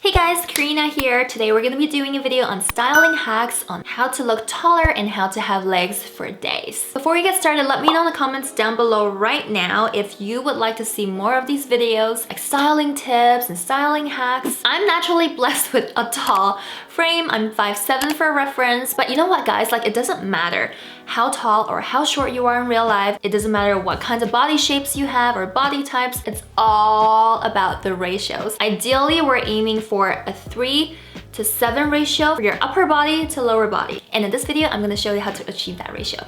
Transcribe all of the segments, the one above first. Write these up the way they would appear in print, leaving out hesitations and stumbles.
Hey guys, Karina here. Today we're going to be doing a video on styling hacks on how to look taller and how to have legs for days. Before we get started, let me know in the comments down below right now if you would like to see more of these videos, like styling tips and styling hacks. I'm naturally blessed with a tall frame. I'm 5'7" for reference, but you know what guys, like it doesn't matter how tall or how short you are in real life. It doesn't matter what kinds of body shapes you have or body types. It's all about the ratios. Ideally, we're aiming for a 3:7 ratio for your upper body to lower body. And in this video, I'm gonna show you how to achieve that ratio.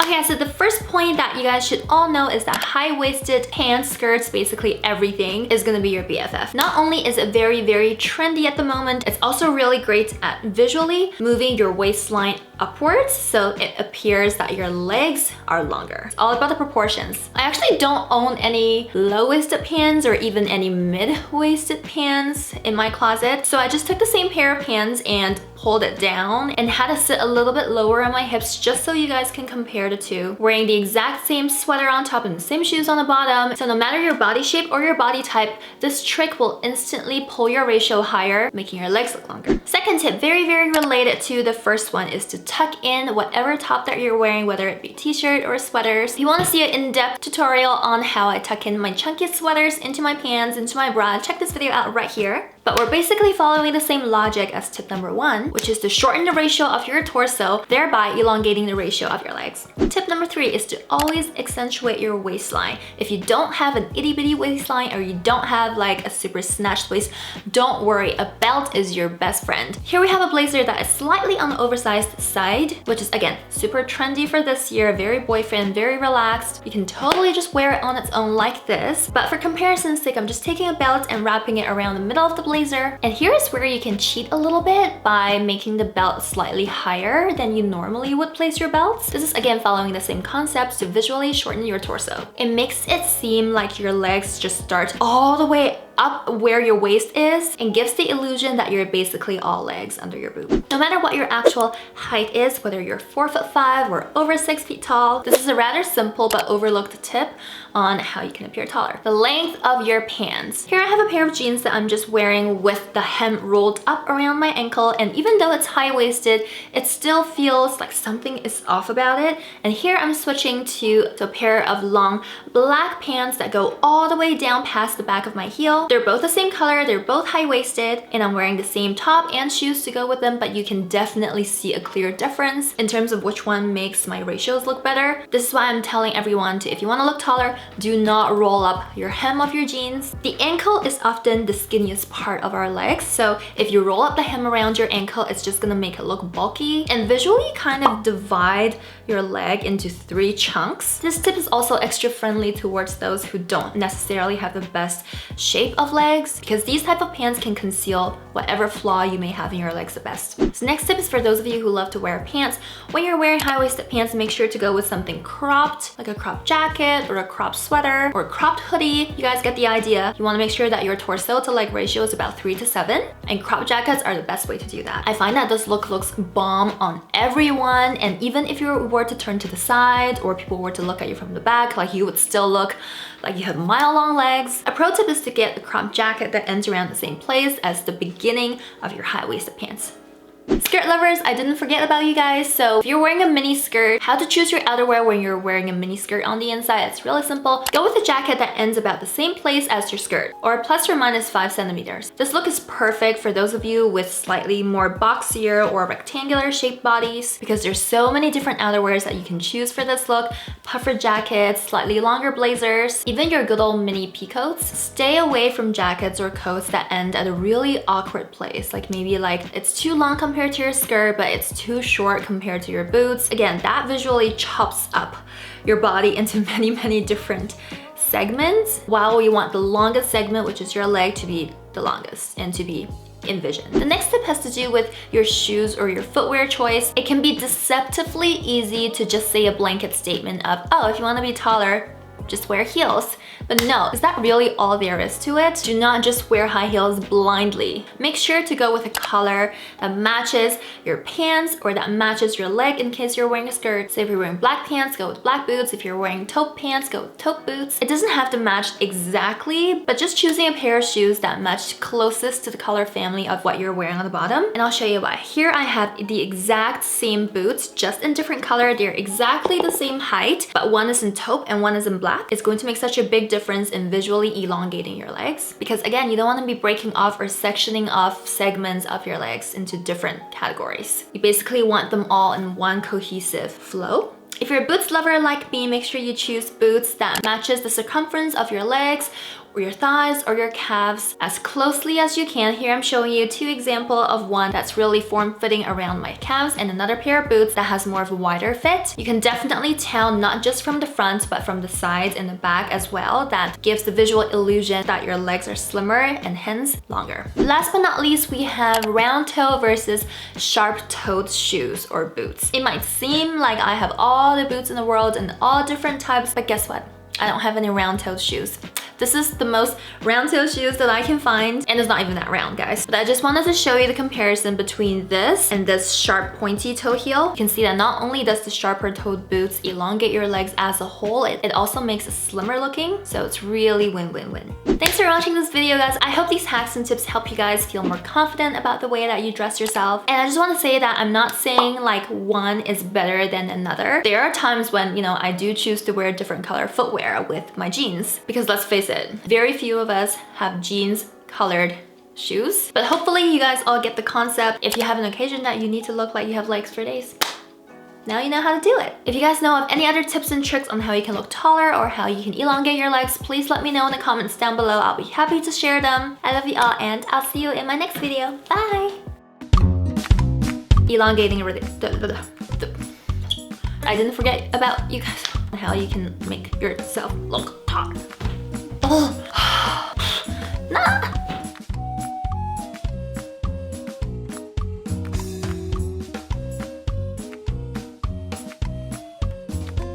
Okay, so the first point that you guys should all know is that high-waisted pants, skirts, basically everything is gonna be your BFF. Not only is it very, very trendy at the moment, it's also really great at visually moving your waistline upwards so it appears that your legs are longer. It's all about the proportions. I actually don't own any low-waisted pants or even any mid-waisted pants in my closet, so I just took the same pair of pants and pulled it down and had to sit a little bit lower on my hips just so you guys can compare the two. Wearing the exact same sweater on top and the same shoes on the bottom. So no matter your body shape or your body type, this trick will instantly pull your ratio higher, making your legs look longer. Second tip, very, very related to the first one, is to tuck in whatever top that you're wearing, whether it be t-shirt or sweaters. If you want to see an in-depth tutorial on how I tuck in my chunky sweaters into my pants, into my bra, check this video out right here. But we're basically following the same logic as tip number one, which is to shorten the ratio of your torso, thereby elongating the ratio of your legs. Tip number three is to always accentuate your waistline. If you don't have an itty bitty waistline or you don't have like a super snatched waist, don't worry, a belt is your best friend. Here we have a blazer that is slightly on the oversized side, which is again, super trendy for this year, very boyfriend, very relaxed. You can totally just wear it on its own like this. But for comparison's sake, I'm just taking a belt and wrapping it around the middle of the blazer. And here's where you can cheat a little bit by making the belt slightly higher than you normally would place your belts. This is again following the same concepts to visually shorten your torso. It makes it seem like your legs just start all the way up where your waist is and gives the illusion that you're basically all legs under your boob. No matter what your actual height is, whether you're 4'5" or over 6 feet tall, this is a rather simple but overlooked tip on how you can appear taller. The length of your pants. Here I have a pair of jeans that I'm just wearing with the hem rolled up around my ankle, and even though it's high-waisted, it still feels like something is off about it. And here I'm switching to a pair of long black pants that go all the way down past the back of my heel. They're both the same color, they're both high-waisted, and I'm wearing the same top and shoes to go with them, but you can definitely see a clear difference in terms of which one makes my ratios look better. This is why I'm telling everyone to, if you want to look taller, do not roll up your hem of your jeans. The ankle is often the skinniest part of our legs, so if you roll up the hem around your ankle, it's just gonna make it look bulky and visually kind of divide your leg into 3 chunks. This tip is also extra friendly towards those who don't necessarily have the best shape of legs, because these type of pants can conceal whatever flaw you may have in your legs the best. So next tip is for those of you who love to wear pants. When you're wearing high-waisted pants, make sure to go with something cropped, like a cropped jacket or a cropped sweater or a cropped hoodie. You guys get the idea. You want to make sure that your torso to leg ratio is about 3:7, and cropped jackets are the best way to do that. I find that this look looks bomb on everyone, and even if you were to turn to the side or people were to look at you from the back, like you would still look like you have mile-long legs. A pro tip is to get a cropped jacket that ends around the same place as the beginning of your high-waisted pants. Skirt lovers, I didn't forget about you guys. So if you're wearing a mini skirt, how to choose your outerwear when you're wearing a mini skirt on the inside, it's really simple. Go with a jacket that ends about the same place as your skirt, or plus or minus 5 centimeters. This look is perfect for those of you with slightly more boxier or rectangular shaped bodies, because there's so many different outerwears that you can choose for this look. Puffer jackets, slightly longer blazers, even your good old mini peacoats. Stay away from jackets or coats that end at a really awkward place, like maybe like it's too long compared to your skirt, but it's too short compared to your boots. Again, that visually chops up your body into many, many different segments, while we want the longest segment, which is your leg, to be the longest and to be envisioned. The next tip has to do with your shoes or your footwear choice. It can be deceptively easy to just say a blanket statement of, oh, if you want to be taller, just wear heels. But no, is that really all there is to it? Do not just wear high heels blindly. Make sure to go with a color that matches your pants or that matches your leg in case you're wearing a skirt. So if you're wearing black pants, go with black boots. If you're wearing taupe pants, go with taupe boots. It doesn't have to match exactly, but just choosing a pair of shoes that match closest to the color family of what you're wearing on the bottom. And I'll show you why. Here I have the exact same boots, just in different color. They're exactly the same height, but one is in taupe and one is in black. It's going to make such a big difference in visually elongating your legs, because again, you don't want to be breaking off or sectioning off segments of your legs into different categories. You basically want them all in one cohesive flow. If you're a boots lover like me, make sure you choose boots that matches the circumference of your legs or your thighs or your calves as closely as you can. Here I'm showing you two examples of one that's really form-fitting around my calves and another pair of boots that has more of a wider fit. You can definitely tell not just from the front but from the sides and the back as well. That gives the visual illusion that your legs are slimmer and hence longer. Last but not least, we have round toe versus sharp-toed shoes or boots. It might seem like I have all the boots in the world and all different types, but guess what? I don't have any round-toed shoes. This is the most round-toed shoes that I can find, and it's not even that round, guys. But I just wanted to show you the comparison between this and this sharp pointy toe heel. You can see that not only does the sharper toed boots elongate your legs as a whole, it also makes it slimmer looking, so it's really win-win-win. Thanks for watching this video, guys. I hope these hacks and tips help you guys feel more confident about the way that you dress yourself. And I just want to say that I'm not saying like one is better than another. There are times when, you know, I do choose to wear different color footwear with my jeans, because let's face it, very few of us have jeans colored shoes. But hopefully you guys all get the concept. If you have an occasion that you need to look like you have legs for days, now you know how to do it. If you guys know of any other tips and tricks on how you can look taller or how you can elongate your legs, please let me know in the comments down below. I'll be happy to share them. I love you all, and I'll see you in my next video. Bye! Elongating I didn't forget about you guys and how you can make yourself look taller. Oh. Nah.